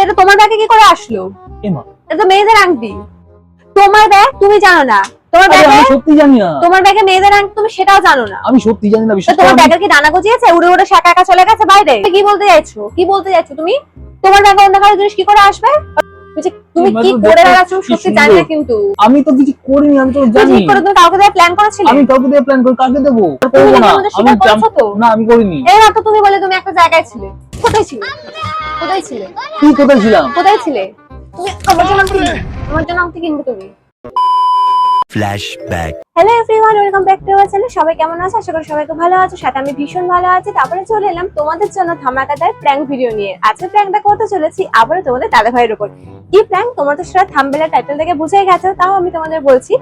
এটা তোমার ব্যাগে কি করে আসলো? এমা এটা তো মেয়েদের আংটি। তোমার ব্যাগ তুমি জানো না? তোমার ব্যাগে আমি সত্যি জানি না। তোমার ব্যাগে মেয়েদের আংটি তুমি সেটাও জানো না? আমি সত্যি জানি না, বিশ্বাস করো। তোমার ব্যাগের কি ডানা গজিয়েছে? উড়ে উড়ে একা একা চলে গেছে বাইরে? কি বলতে চাইছো? কি বলতে চাইছো তুমি? তোমার ব্যাগে অন্য কারো জিনিস কি করে আসবে? তুমি কি করে বেড়াচ্ছ সত্যি জানি না, কিন্তু আমি তো কিছু করিনি, আমি তো জানি। ঠিক করে তুমি কাউকে দিয়ে প্ল্যান করেছিলে? আমি কাউকে দিয়ে প্ল্যান করে কাকে দেবো? করব না। আমি না, আমি করিনি। এই তো তুমি বলে তুমি একটা জায়গায় ছিলে। কোথায় ছিলে? কোথায় ছিলে? তুই কোথায় ছিলাম? কোথায় ছিলে? তুমি আমার জন্য আংটি কিনবে তুমি? Flashback. Hello everyone, welcome back to our channel. সবাই কেমন আছো? আশা করি সবাই খুব ভালো আছো। সাথে আমি ভীষণ ভালো আছি। তারপরে চলে এলাম তোমাদের জন্য ধামাকাদার প্র্যাঙ্ক ভিডিও নিয়ে। আজকে প্র্যাঙ্কটা করতে চলেছি আবারও তোমাদের দাদা ভাইয়ের উপর। কি প্র্যাঙ্ক তোমরা তো সেটা থাম্বনেল টাইটেল থেকে বুঝেই গেছো, তাও আমি তোমাদের বলছি।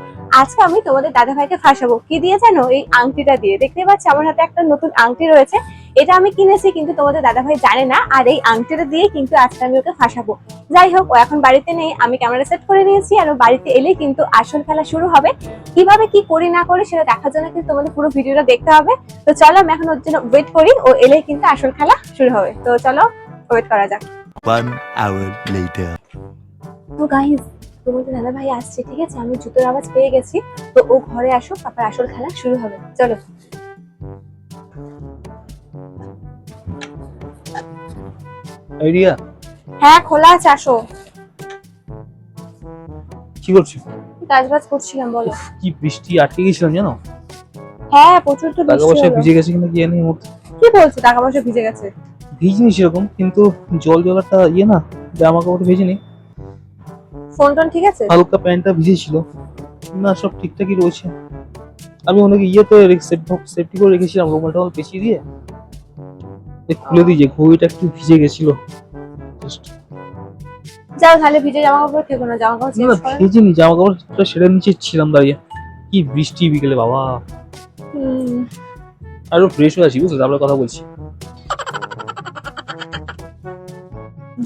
আজকে আমি তোমাদের দাদা ভাইকে ফাঁসাবো। কি দিয়ে জানো? এই আংটিটা দিয়ে। দেখতে পাচ্ছি আমার হাতে একটা নতুন আংটি রয়েছে। এটা আমি কিনেছি, কিন্তু তোমাদের দাদা ভাই জানে না। আর এই আংটিটা দিয়ে কিন্তু আজকে আমি ওকে ফাঁসাবো। যাই হোক, ও এখন বাড়িতে নেই, আমি ক্যামেরা সেট করে নিয়েছি। আর ও বাড়িতে এলেই কিন্তু আসল খেলা শুরু হবে। কিভাবে কি করি না করি সেটা দেখার জন্য কিন্তু তোমাদের পুরো ভিডিওটা দেখতে হবে। তো চলো আমি এখন ওর জন্য ওয়েট করি, ও এলেই কিন্তু আসল খেলা শুরু হবে। তো চলো ওয়েট করা যাক। 1 hour later. তো গাইস, তোমাদের দাদা ভাই আসছে, ঠিক আছে? আমি জুতোর আওয়াজ পেয়ে গেছি। তো ও ঘরে আসুক, তারপর আসল খেলা শুরু হবে। চলো। আইডিয়া হ্যাঁ, খোলা আছে, আসো। কি করছিস? কাজ বাজ করছিলাম, বলো। কি বৃষ্টি, আটকে গেছিলাম জানো। হ্যাঁ, প্রচুর তো টাকা বৃষ্টি পয়সা হলো। ভিজে গেছে কিনা কি জানি। কি বলছো? টাকা পয়সা ভিজে গেছে? ভিজিনি সেরকম, কিন্তু জল জলাটা ইয়ে না, জামা কাপড় ভিজিনি। ফোন টোন ঠিক আছে? হালকা প্যান্টটা ভিজেছিল। না, সব ঠিকঠাকই রয়েছে। আমি অনেকে ইয়েতে সেফটি করে রেখেছিলাম, রুমালটা পেঁচিয়ে দিয়ে। খুলে দিয়েছে, ঘড়িটা একটু ভিজে গেছিল। যাও তাহলে, ভিজে জামা কাপড় থেকো না, জামা কাপড় চেঞ্জ না, করো। ভিজিনি, জামা কাপড়টা সেরে নিচে ছিলাম দাঁড়িয়ে। কি বৃষ্টি বিকেলে বাবা। আরো ফ্রেশ হয়ে আছি, বুঝলে, তারপরে কথা বলছি।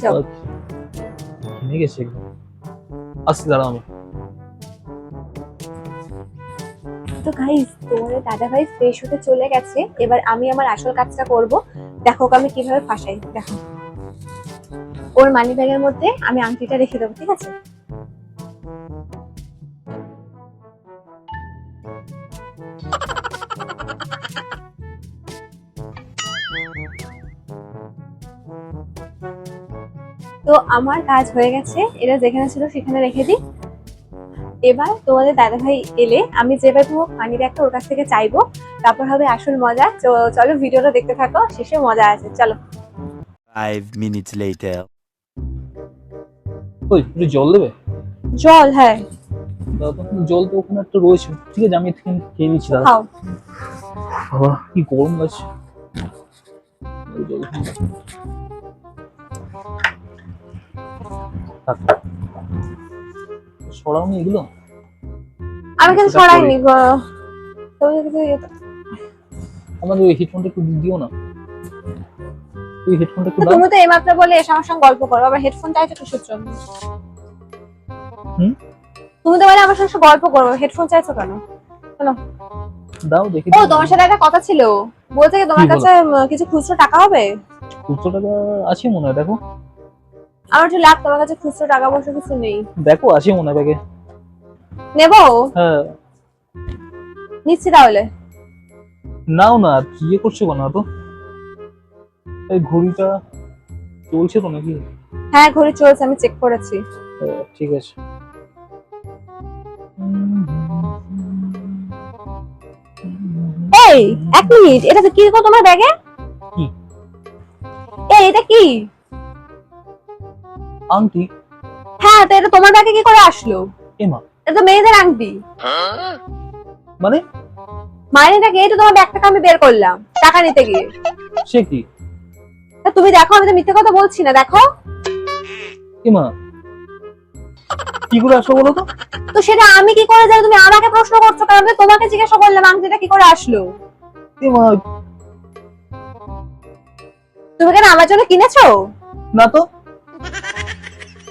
যাও। ঘেমে গেছে একদম। আসছি, দাঁড়াও আমি। তো গাইস, তোমাদের দাদা ভাই ফ্রেশ হতে চলে গেছে। এবার আমি আমার আসল কাজটা করব। দেখো ওকে আমি কিভাবে ফাঁসাই, দেখো। ওর মানি ব্যাগের মধ্যে আমি আংটিটা রেখে দেবো, ঠিক আছে? তো আমার কাজ হয়ে গেছে, এটা যেখানে ছিল সেখানে রেখে দিই। এবার তোমাদের দাদা ভাই এলে আমি যেভাবে হোক মানি ব্যাগটা ওর কাছ থেকে চাইবো, তারপর হবে আসল মজা। তো চলো ভিডিওটা দেখতে থাকো, শেষে মজা আছে, চলো। 5 minutes later. ওই একটু জল দেবে? জল? হ্যাঁ, দাও তো, জল তো ওখানে একটা রয়েছে। ঠিক আছে, আমি এখানে খেয়ে নিচ্ছি। দাদা খাও। বাবা কি গরম লাগছে। জল সরাওনি এগুলো? আমি কিন্তু ছড়াইনি গো। তুমি কিছু আমাদের ওই হেডফোনটা একটু দিও না। ওই হেডফোনটা একটু দাও। তুমি তো এইমাত্র বলে এসে আমার সঙ্গে গল্প করো, আবার হেডফোন চাইছো কিসের জন্য? তুমি তো বলে আমার সঙ্গে গল্প করো, হেডফোন চাইছো কেন? শোনো, দাও দেখি। ও তোমার সাথে একটা কথা ছিল, বলতে কি তোমার কাছে কিছু খুচরো টাকা হবে? খুচরো টাকা আছে মনে হয়, দেখো। আমার একটু লাগ, তোমার কাছে খুচরো টাকা পয়সা কিছু নেই। দেখো, আছে মনে হয় ব্যাগে। নেবো? হ্যাঁ, নিচ্ছি তাহলে। নাও না, ইয়ে করছো কেন তো? এই ঘড়িটা চলছে তো নাকি? হ্যাঁ, ঘড়ি চলছে, আমি চেক করেছি। ঠিক আছে। এই এক মিনিট, এটা তো কি গো তোমার ব্যাগে? কি? এই এটা কি? আংটি। হ্যাঁ, তো এটা তোমার ব্যাগে কি করে আসলো? এমা এটা তো মেয়েদের আংটি। মানে? মাইনেটা কি? এটা তোমার ব্যাগ থেকে আমি বের করলাম টাকা নিতে গিয়ে। সে কি? তা তুমি দেখো, আমি তো মিথ্যে কথা বলছি না, দেখো। এমা কি করে আসলো বলো তো? তো সেটা আমি কি করে জানি? তুমি আমাকে প্রশ্ন করছো কারণ আমি তোমাকে জিজ্ঞাসা করলাম আংটিটা কি করে আসলো। এমা তুমি কেন আমার জন্য কিনেছো? না তো।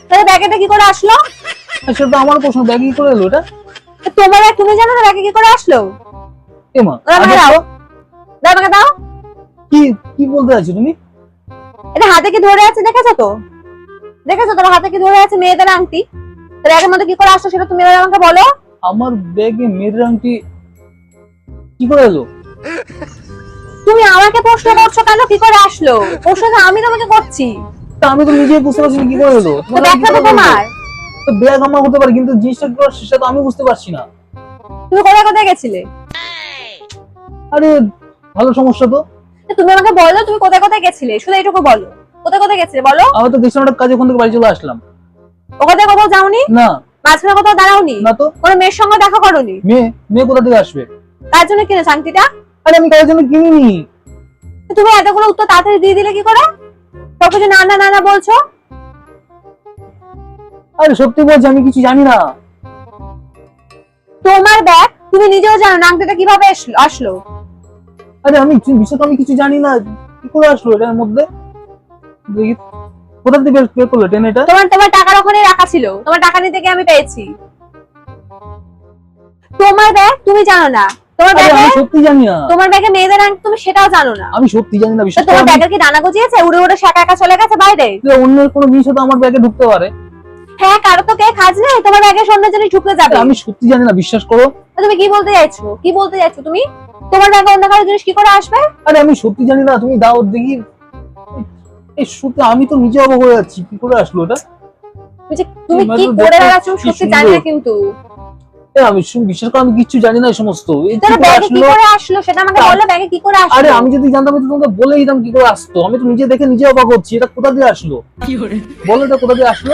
তাহলে ব্যাগটা কি করে আসলো? সেটা তো আমার প্রশ্ন, ব্যাগ কি করে এলো এটা? তোমার ব্যাগ তুমি জানো না ব্যাগে কি করে আসলো? এমা আমাকে দাও, দাও আমাকে দাও। কি কি বলতে চাইছো তুমি? এটা হাতে কি ধরে আছে দেখেছো তো? দেখেছো তোর হাতে কি ধরে আছে মেয়েদের আংটি? তোর ব্যাগের মধ্যে কি করে আসলো সেটা তুমি এবার আমাকে বলো। আমার ব্যাগে মেয়েদের আংটি কি করে এলো? তুমি আমাকে প্রশ্ন করছো কেন কি করে আসলো? প্রশ্ন তো আমি তোমাকে করছি। তা আমি তো নিজেই বুঝতে পারছি না কি করে এলো। তো ব্যাগটা তো তোমার। তো ব্যাগ আমার হতে পারে কিন্তু জিনিসটা কি করে সেটা তো আমি বুঝতে পারছি না। তুমি কোথায় কোথায় গেছিলে? আরে ভালো সমস্যা তো। তো তুমি আমাকে বলো তুমি কোথায় কোথায় গেছিলে, শুধু এইটুকু বলো। কোথায় কোথায় গেছিলে বলো। আমি তো গেছিলাম একটা কাজে, ওখান থেকে বাড়ি চলে আসলাম। ওখানে কোথাও যাওনি? না মাঝখানে কোথাও দাঁড়াওনি? না তো। কোনো মেয়ের সঙ্গে দেখা করোনি? মেয়ে কোথা থেকে আসবে? তার জন্য কিনেছো আংটিটা? আরে আমি কাজের জন্য কিনিনি। তো তুমি এতগুলো উত্তর তাড়াতাড়ি দিয়ে দিলে কি করে? সবকিছু না না না না বলছো। আরে সত্যি বলছি আমি কিছু জানি না। তোমার ব্যাগ তুমি নিজেও জানো না আংটিটা কিভাবে আসলো। আরে আমি বিষয় তো আমি কিছু জানি না, কি করে আসলো এটার মধ্যে? দেখি কোথা থেকে বের করলো টেন এটা? তোমার টাকার ওখানে রাখা ছিল, তোমার টাকা নিতে গিয়ে আমি পেয়েছি। তোমার ব্যাগ তুমি জানো না, তোমার আরে ব্যাগে আমি সত্যি জানি না। তোমার ব্যাগে মেয়েদের আংটি তুমি সেটাও জানো না। আমি সত্যি জানি না, তো বিশ্বাস তোমার করো। ব্যাগের কি ডানা গজিয়েছে, উড়ে উড়ে সে একা একা চলে গেছে বাইরে? অন্যের কোনো জিনিস তো আমার ব্যাগে ঢুকতে পারে। হ্যাঁ, কারো তো কে খাজ নেই তোমার ব্যাগে অন্য জিনিস ঢুকতে যাবে। আমি সত্যি জানি না, বিশ্বাস করো। তো তুমি কি বলতে চাইছো, কি বলতে চাইছো তুমি? তোমার ব্যাগে অন্য কারো জিনিস কি করে আসবে? আরে আমি সত্যি জানি না, তুমি দাও দেখি। এই সত্যি আমি তো নিজে অবাক হয়ে যাচ্ছি, কি করে আসলো এটা? তুমি কি করে বেড়াচ্ছ সত্যি জানি না কিন্তু। আমি বিশ্বাস করো আমি কিচ্ছু জানি না এই সমস্ত। তোমার ব্যাগে কি করে আসলো সেটা আমাকে বলো, ব্যাগে কি করে আসলো? আরে আমি যদি জানতাম তো তোমাকে বলে দিতাম কি করে আসতো। আমি তো নিজে দেখে নিজে অবাক হচ্ছি, এটা কোথা দিয়ে আসলো? বলো এটা কোথা দিয়ে আসলো?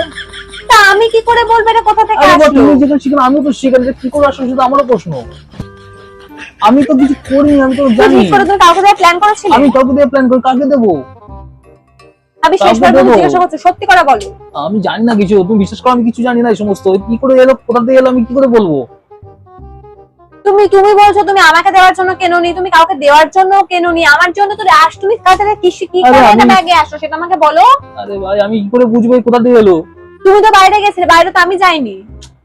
তা আমি কি করে বলবো এটা কোথা থেকে আরে আসলো? তুমি যেখানে শিখলে আমিও তো সেখানে কি করে আসলো সেটা আমারও প্রশ্ন। আমি তো কিছু করিনি, আমি তো জানি। তুমি করে তুমি কাউকে দিয়ে প্ল্যান করেছিলে? আমি কাউকে দিয়ে প্ল্যান করি, কাকে দেবো? আমি শেষবার কাউকে দেবো? জিজ্ঞাসা করছি, সত্যি করে বলো। আমি জানি না কিছু, তুমি বিশ্বাস করো আমি কিছু জানি না এই সমস্ত। কি করে এলো, কোথা থেকে এলো, আমি কি করে বলবো? তুমি বলছো তুমি আমাকে দেওয়ার জন্য কেননি, তুমি কাউকে দেওয়ার জন্য কেননি, আমার জন্য তো তুমি কাছে কি আরে করে এটা আমি- ব্যাগে আসলো সেটা আমাকে বলো। আরে ভাই আমি কি করে বুঝবো এই কোথা থেকে এলো? তুমি তো বাইরে গেছিলে, বাইরে তো আমি যাইনি।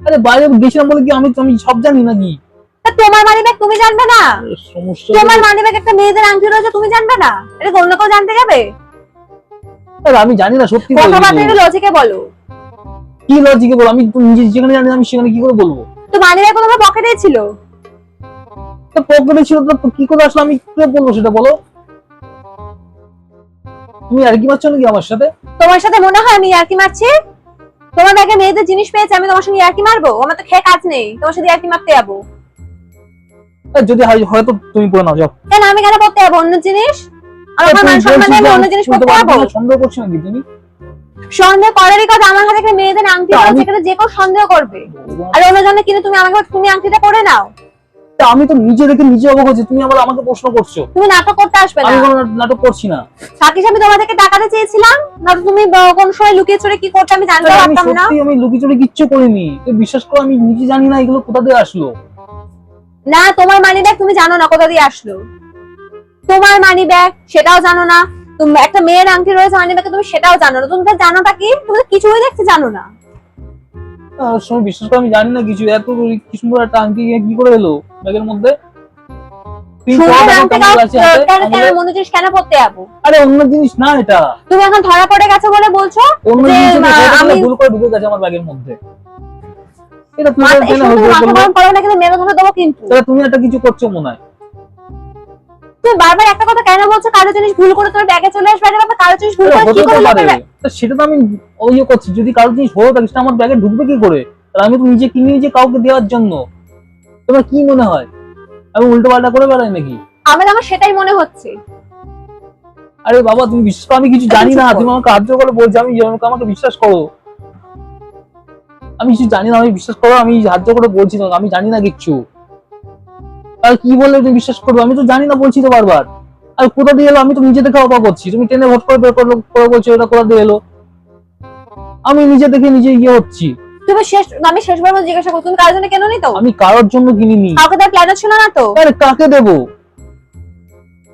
আরে বাইরে গেছিলাম বলে কি আমি আমি সব জানি নাকি? তা তোমার মানি ব্যাগ তুমি জানবে না? আরে সমস্যা তোমার মানি ব্যাগ একটা মেয়েদের আংটি রয়েছে তুমি জানবে না? এটা অন্য কেউ জানতে যাবে? আরে আমি জানি না সত্যি বলছি। কথাবার্তা একটু লজিকে বলো। কি লজিকে বল, আমি তো নিজে যেখানে জানি না আমি সেখানে কি করে বলবো? তো মানি ব্যাগ তোমার পকেটে ছিল। তো পকেটে ছিল তো কি করে আসলো আমি কি করে বলবো সেটা বলো? তুমি আর কি মারছো নাকি আমার সাথে? তোমার সাথে মনে হয় আমি ইয়ার্কি মারছি? তোমার ব্যাগে মেয়েদের জিনিস পেয়েছে আমি তোমার সঙ্গে ইয়ার্কি মারবো? আমার তো খেয়ে কাজ নেই তোমার সাথে ইয়ার্কি মারতে যাবো। যদি হয়তো তুমি পড়ে নাও যাও। কেন আমি কেন পড়তে যাবো অন্য জিনিস? আমার তুমি মান সম্মানে আমি অন্য জিনিস বলছো, পড়তে যাবো? তোমার সন্দেহ করছো নাকি তুমি? সন্দেহ করারই কথা, আমার হাতে একটা মেয়েদের আংটি তা রয়েছে আমি- সেখানে যে কেউ সন্দেহ করবে। আর অন্য জনে কিনে তুমি আমাকে তুমি আংটিটা পরে নাও। তা আমি তো নিজে দেখে নিজে অবাক হচ্ছি, তুমি আবার আমাকে প্রশ্ন করছো। তুমি নাটক করতে আসবে না। আমি কোনো নাটক করছি না। সাকিস আমি তোমার থেকে টাকাটা চেয়েছিলাম না, তুমি কোন সময় লুকিয়ে চুরে কি করতে আমি জানতে আরে আমি পারতাম না। সত্যি আমি লুকিচুরি কিচ্ছু করিনি, তুমি বিশ্বাস করো আমি নিজে জানি না এগুলো কোথা থেকে আসলো। না, তোমার মানি ব্যাগ তুমি জানো না কোথা দিয়ে আসলো। তোমার মানি ব্যাগ সেটাও জানো না, তুমি একটা মেয়ের আংটি রয়েছে মানি ব্যাগে তুমি সেটাও জানো না। তুমি তো জানোটা কি? তুমি তো কিছুই দেখতে জানো না। সময় বিশ্বাস করো আমি জানি না কিছু। এত কি সুন্দর একটা আংটি কি করে এলো ব্যাগের মধ্যে? তুমি সুন্দর পরে দেখো আংটি কেমন লাগছে হাতে কেন আমাদের। মনে জিনিস কেন পড়তে যাবো? আরে অন্য জিনিস না এটা, তুমি এখন ধরা পড়ে গেছো বলে বলছো অন্য যে, জিনিস আমি ভুল করে ঢুকে গেছে আমার ব্যাগের মধ্যে। এটা তুমি এই কেন সময় তুমি মাথা বলবো? গরম করো না, কিন্তু মেরে ধরে দেবো কিন্তু। তাহলে তুমি একটা কিছু করছো মনে হয়। তুমি বারবার একটা কথা কেন বলছো? কারো জিনিস ভুল করে তোমার ব্যাগে চলে আসবে, এটা কারো জিনিস ভুল করে হতে কি করে পারে, লোকের তা সেটা তো আমি করছি। যদি কারো জিনিস হয়ে থাকে সেটা আমার ব্যাগে ঢুকবে কি করে? আর আমি তো নিজে কিনে নিজে কাউকে দেওয়ার জন্য। তোমার কি মনে হয় আমি উল্টো পাল্টা করে বেড়াই নাকি? আমার সেটাই মনে হচ্ছে। আরে বাবা তুমি বিশ্বাস করো আমি কিছু জানি না, তুমি আমাকে আদ্র করে বলছো, আমি আমাকে বিশ্বাস করো। আমি কিছু জানি না, আমি বিশ্বাস করো, আমি সাহায্য করে বলছি তোমাকে আমি জানি না কিচ্ছু। আর কি বললে তুমি বিশ্বাস করবে? আমি তো জানি না বলছি তো বারবার। আর কোথা দিয়ে এলো আমি তো নিজে দেখে অবাক হচ্ছি। তুমি ট্রেনে ভোট করে বের করলো করে বলছো এটা কোথা দিয়ে এলো। আমি নিজে দেখে নিজে ইয়ে হচ্ছি। আমি শেষবার মতো জিজ্ঞাসা করছি, তুমি কারোর জন্য কেন নি তো? আমি কারোর জন্য কিনিনি। কাউকে তার প্ল্যান ছিল না তো? আরে কাকে দেবো?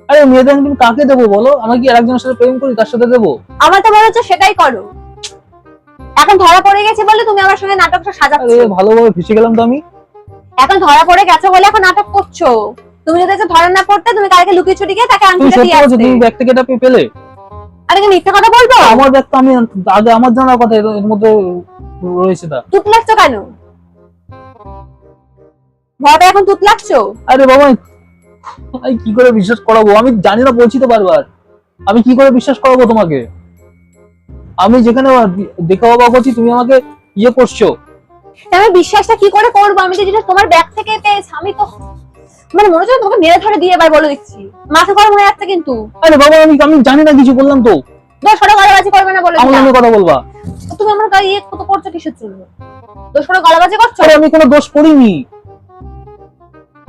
আরে মেয়েদের তুমি কাকে দেবো বলো? আমি কি আরেকজনের সাথে প্রেম করি তার সাথে দেবো? আমার তো মনে হচ্ছে সেটাই করো। এখন ধরা পড়ে গেছে বলে তুমি আমার সঙ্গে নাটকটা আরে সাজাচ্ছ। ভালোভাবে ফেসে গেলাম তো আমি। এখন ধরা পড়ে গেছো বলে এখন নাটক করছো। তুমি যদি ধরা না পড়তে তুমি কালকে লুকিয়ে ছুটি গিয়ে তাকে তুমি আংটিটা সত্যি দিয়ে বলছো, আসতে। তুমি ব্যাগ থেকে এটা পেলে? আমি কি মিথ্যা কথা বলবো? আমার ব্যাগ তো আমি আগে আমার জানার কথা, এর মধ্যে রয়েছে তা। তুত লাগছো কেন? ভয়টা এখন তুত লাগছো? আরে বাবা, আমি কি করে বিশ্বাস করাবো? আমি জানি না, বলছি তো বারবার, আমি কি করে বিশ্বাস করাবো তোমাকে? আমি যেখানে দেখা বাবা করছি, তুমি আমাকে ইয়ে করছো। আমি বিশ্বাসটা কি করে করবো? আমি তো যেটা তোমার ব্যাগ থেকে পেয়েছি, আমি তো মানে মনে হচ্ছে তোমাকে মেরে ধরে দিয়ে এবার বলে দিচ্ছি। মাথা গরম হয়ে যাচ্ছে কিন্তু। আরে বাবা, আমি জানি না কিছু, বললাম তো। 10 করে গলাবাজি করবে না বলে আমার দিলাম। সঙ্গে কথা বলবা। তুমি আমার গায়ে ইয়ে কত করছো কিসের জন্য? 10 করে গলাবাজি করছো? আরে আমি কোনো দোষ করিনি।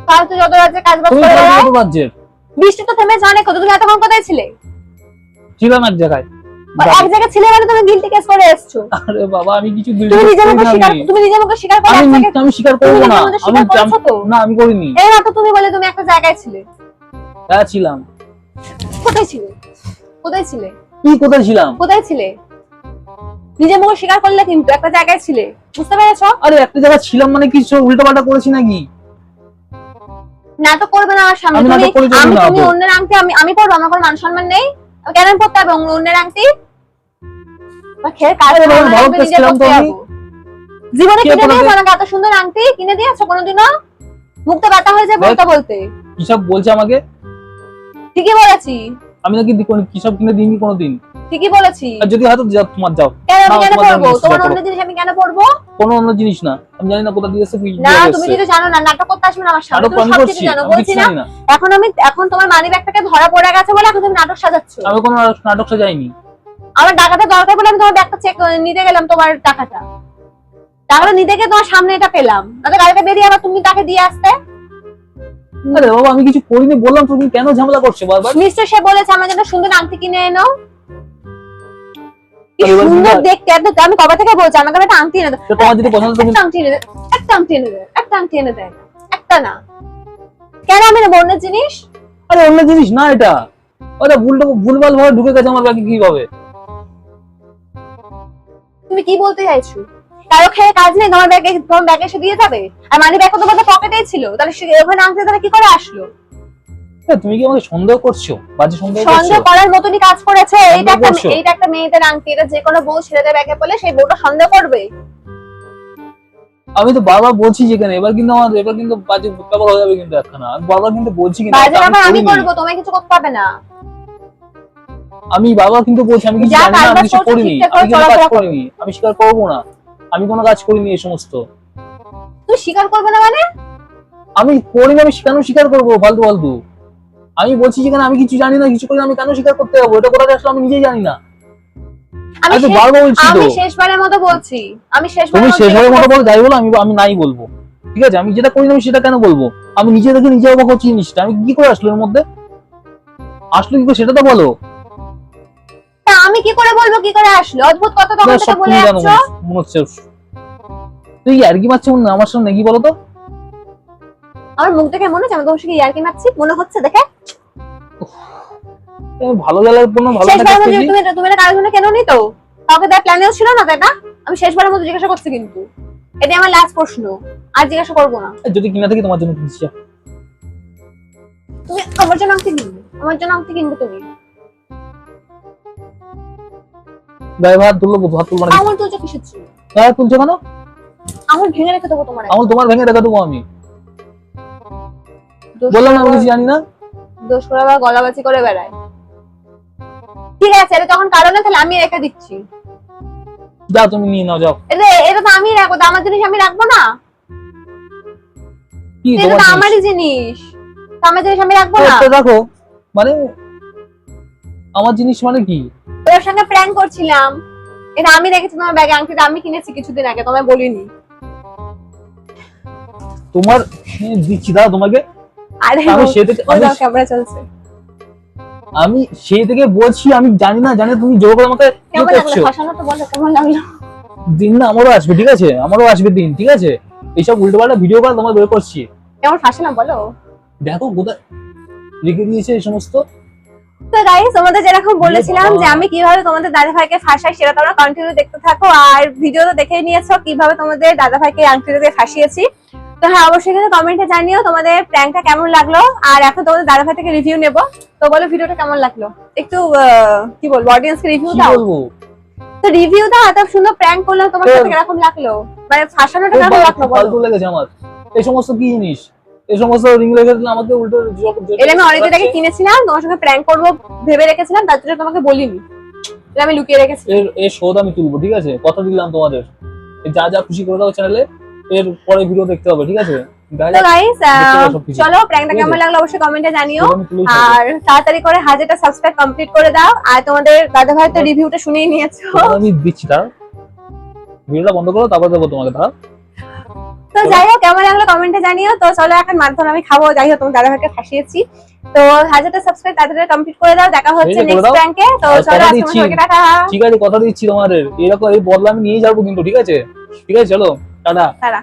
তাহলে তো যত রাজ্যে কাজ বাজ তুমি করে বেড়াও। কত রাজ্যের? বৃষ্টি তো থেমে জানে কত, তুমি এতক্ষণ কোথায় ছিলে? ছিলাম এক জায়গায়। এক জায়গায় ছিলে মানে তুমি গিলটি কেস করে এসছো। আরে বাবা, আমি কিছু তুমি নিজের মুখে স্বীকার, তুমি নিজের মুখে স্বীকার করো। আমি স্বীকার করবো না। আমি না, আমি করিনি। এই না তো তুমি বলে তুমি একটা জায়গায় ছিলে। হ্যাঁ ছিলাম। কোথায় ছিলে? কোথায় ছিলে? কি কোথায় ছিলাম? কোথায় ছিলে? নিজের মুখে স্বীকার করলে কিন্তু একটা জায়গায় ছিলে, বুঝতে পেরেছো? আরে একটা জায়গায় ছিলাম মানে কি উল্টো পাল্টা করেছি নাকি? নাটক করবে না আমার সামনে। আমি নাটক করি তুমি না। তুমি অন্যের আংটি আমি পরবো, আমার কোনো মান সম্মান নেই? আমি কেন পড়তে হবে অন্যের আংটি? খেয়ে কাজ আরে বাবা, ভালো তো ছিলাম তো আমি। জীবনে কে কিনে তোমাকে- দিয়েছো আমাকে এত সুন্দর আংটি? কিনে দিয়েছো কোনোদিনও? মুখটা ব্যথা হয়ে যায় বলতে বলতে। কি সব বলছে আমাকে? ঠিকই বলেছি। আমি নাকি কি সব কিনে দিইনি কোনোদিন। ঠিকই বলেছি। আর যদি হয়তো তোমার যাও। কেন আমি নাও, কেন তোমার পড়বো? জন্য তোমার চেষ্টা অন্য করো। জিনিস আমি কেন পড়বো? কোনো অন্য জিনিস না, আমি জানি না কোথা দিয়েছে কি না দিয়ে তুমি এসেছে। কিছু জানো না, নাটক করতে আসবে না আমার সামনে। নাটক তুমি আমি সব করছি, কিছু জানো, আমি বলছি কিছু না? জানি না। এখন তোমার মানি ব্যাগটাকে ধরা পড়ে গেছে বলে এখন তুমি নাটক সাজাচ্ছো। আমি কোনো নাটক সাজাইনি। আমার টাকাটা দরকার বলে আমি তোমার ব্যাগটা চেক নিতে গেলাম, তোমার টাকাটা নিতে গিয়ে তোমার সামনে এটা পেলাম। তাহলে গাড়িটা বেরিয়ে আবার তুমি তাকে দিয়ে আসতে। আরে বাবা, আমি কিছু করিনি বললাম, তুমি কেন ঝামেলা করছো বারবার? মিস্টার সে বলেছে আমার জন্য সুন্দর আংটি কিনে এনো। কি আরে এবার সুন্দর সুন্দর। দেখতে, একদম আমি কবে থেকে বলছি আমাকে একটা আংটি এনে দাও। তো তোমার যদি পছন্দ, তুমি একটা আংটি এনে দে, একটা আংটি এনে দে, একটা আংটি এনে দেয়। একটা না, কেন আমি নেবো অন্য জিনিস? আরে অন্য জিনিস না এটা। ওটা ভুলভাল ভাবে ঢুকে গেছে আমার ব্যাগে, কিভাবে? তুমি কি বলতে চাইছো? কারো খেয়ে কাজ নেই, তোমার ব্যাগে এসে দিয়ে যাবে? আর মানি ব্যাগ তো তোমার পকেটেই ছিল, তাহলে ওখানে আংটি তাহলে কি করে আসলো? তুমি কি আমাকে সন্দেহ করছো? বাজে সন্দেহ করছো? সন্দেহ করার মতনই কাজ করেছে। করছো? এইটা একটা মেয়েদের আংটি, এটা যে কোনো বউ ছেলেদের ব্যাগে পড়লে সেই বউটা সন্দেহ করবে। আমি তো বারবার বলছি যেখানে, এবার কিন্তু বাজে ব্যাপার হয়ে যাবে কিন্তু একখানা। আমি বারবার কিন্তু বলছি কিন্তু বাজে আমি ব্যাপার আমি করিনি। করবো, তোমায় কিছু করতে হবে না। আমি বারবার কিন্তু বলছি আমি কিছু যা জানি না, আমি কাজ কিছু করছো করিনি, ঠিকঠাক করে আমি কোনো কাজ চলাফেরা করো। করিনি, আমি স্বীকার করবো না। আমি কোনো কাজ করিনি এই সমস্ত। তুমি স্বীকার করবে না মানে? আমি করিনি, আমি কেন স্বীকার করবো ফালতু ফালতু? আমি বলছি যেখানে আমি কিছু জানি না, কিছু করি না, আমি কেন স্বীকার করতে যাবো? এটা কোথায় আসলে আমি নিজেই জানি না। আমি তো বারবার বলছি তো। আমি শেষবারের মতো বলছি, আমি তুমি শেষবারের শেষবারের মতো বলে যাই বলো, আমি নাই বলবো। ঠিক আছে, আমি যেটা করি না আমি সেটা কেন বলবো? আমি নিজে দেখে নিজে অবাক হচ্ছি জিনিসটা, আমি কি করে আসলো এর মধ্যে? আসলো কি করে সেটা তো বলো। তা আমি কি করে বলবো কি করে আসলো? অদ্ভুত কথা তখন না, থেকে সব বলে তুমি জানো যাচ্ছ। মনে হচ্ছে। তুই আর কি মারছো না আমার সঙ্গে, কি বলতো? আমার মুখ দেখে মনে হচ্ছে আমি তোমার সঙ্গে ইয়ার্কি মারছি মনে হচ্ছে দেখে। ভালো গেলার কোনো ভালো শেষবারের মতো টাকা তুমি এটা কারোর জন্য কেন নি তো? কাউকে দেওয়ার প্ল্যানেও ছিল না, তাই না? আমি শেষবারের মতো জিজ্ঞাসা করছি কিন্তু। এটাই আমার লাস্ট প্রশ্ন, আর জিজ্ঞাসা করবো না। যদি কিনা থাকি তোমার জন্য কিনছি। তুমি আমার জন্য আংটি কিনবে, আমার জন্য আংটি কিনবে তুমি। গায়ে ভাত তুললো, ভাত তুলবো না। আমার তুলছো কিসের জন্য? গায়ে তুলছো কেন? আমার ভেঙে রেখে দেবো তোমার। আমার তোমার ভেঙে রেখে দেবো আমি। বললাম না আমি কিছু জানি না। দোষ করে আবার গলাবাজি করে বেড়ায়। ঠিক আছে, এটা যখন কারণে তাহলে আমি রেখে দিচ্ছি। যাও তুমি নিয়ে নাও, যাও। এটা তো আমি রাখবো, আমার জিনিস আমি রাখবো না? কি এটা তোমার তো জিনিস? আমারই জিনিস, তো আমার জিনিস আমি রাখবো না? এটা রাখো মানে আমার জিনিস মানে কি? তোর সঙ্গে প্র্যাঙ্ক করছিলাম, এটা আমি রেখেছি তোমার ব্যাগে। আংটিটা আমি কিনেছি কিছুদিন আগে, তোমায় বলিনি। তোমার দিচ্ছি, দাও তোমাকে। আরে আমি সে থেকে ক্যামেরা চলছে। আমি সেই থেকে বলছি আমি জানি না, তুমি জোর করে আমাকে কি কেমন লাগলো করছো? ফাঁসানো? তো বলো কেমন লাগলো? দিন না আমারও আসবে, ঠিক আছে, আমারও আসবে দিন, ঠিক আছে। এইসব উল্টোপাল্টা ভিডিও করে তোমার বের করছি। কেমন ফাঁসানো বলো? দেখো কোথায় রেখে দিয়েছে এই সমস্ত। তো গাইস, তোমাদের যেরকম বলেছিলাম যে আমি কিভাবে তোমাদের দাদা ভাইকে ফাঁসাই, সেটা তোমরা কন্টিনিউ দেখতে থাকো। আর ভিডিও তো দেখেই নিয়েছো কিভাবে তোমাদের দাদা ভাইকে আংটিটা দিয়ে ফাঁসিয়েছি। তো হ্যাঁ, অবশ্যই কিন্তু কমেন্টে জানিও তোমাদের প্র্যাঙ্কটা কেমন লাগলো। আর এখন তোমাদের দাদা ভাই থেকে রিভিউ নেব। তো বলো ভিডিওটা কেমন লাগলো, একটু কি বলবো অডিয়েন্সকে রিভিউ কি দাও। বলবো? তো রিভিউ দাও, এত সুন্দর প্র্যাঙ্ক করলাম, তোমার কাছে কিরকম লাগলো, মানে ফাঁসানোটা খুব কেমন লাগলো বলো। ফালতু লেগেছে আমার এই সমস্ত কি জিনিস, এই সমস্ত রিং লেগে দিলে আমাকে উল্টো এটা আমি অনেকদিন আগে কিনেছিলাম, তোমার সঙ্গে প্র্যাঙ্ক করবো ভেবে রেখেছিলাম, তার জন্য তোমাকে বলিনি, এটা আমি লুকিয়ে রেখেছি। এর শোধ আমি তুলবো, ঠিক আছে? কথা দিলাম তোমাদের, যা যা খুশি করে দাও চ্যানেলে, এর পরে ভিডিও দেখতে হবে, ঠিক আছে? তো গাইস দেখতে হবে সবকিছু। চলো প্র্যাঙ্কটা ঠিক আছে? কেমন লাগলো অবশ্যই কমেন্টে জানিও। শোধ আমি তুলেই ছাড়বো। আর তাড়াতাড়ি করে 1000টা সাবস্ক্রাইব কমপ্লিট করে দাও। আর তোমাদের দাদা ভাই তো রিভিউটা শুনেই নিয়েছো। শোধ আমি দিচ্ছি, তার ভিডিওটা বন্ধ করো, তারপর দেবো তোমাকে। তার তো যাই হোক কেমন লাগলো কমেন্টে জানিও। তো চলো এখন মাধ্যম আমি খাবো, যাই হোক তোমার দাদা ভাইকে ফাঁসিয়েছি। তো 1000টা সাবস্ক্রাইব তাড়াতাড়ি কমপ্লিট করে দাও, দেখা হচ্ছে এই যে করে নেক্সট দাও। প্র্যাঙ্কে। তো আর চলো কথা আজকে দিচ্ছি। তোমাকে টাটা। ঠিক আছে, কথা দিচ্ছি তোমাদের, এরকম এই বদলা আমি নিয়ে যাবো কিন্তু, ঠিক আছে? ঠিক আছে, চলো টাটা। টাটা।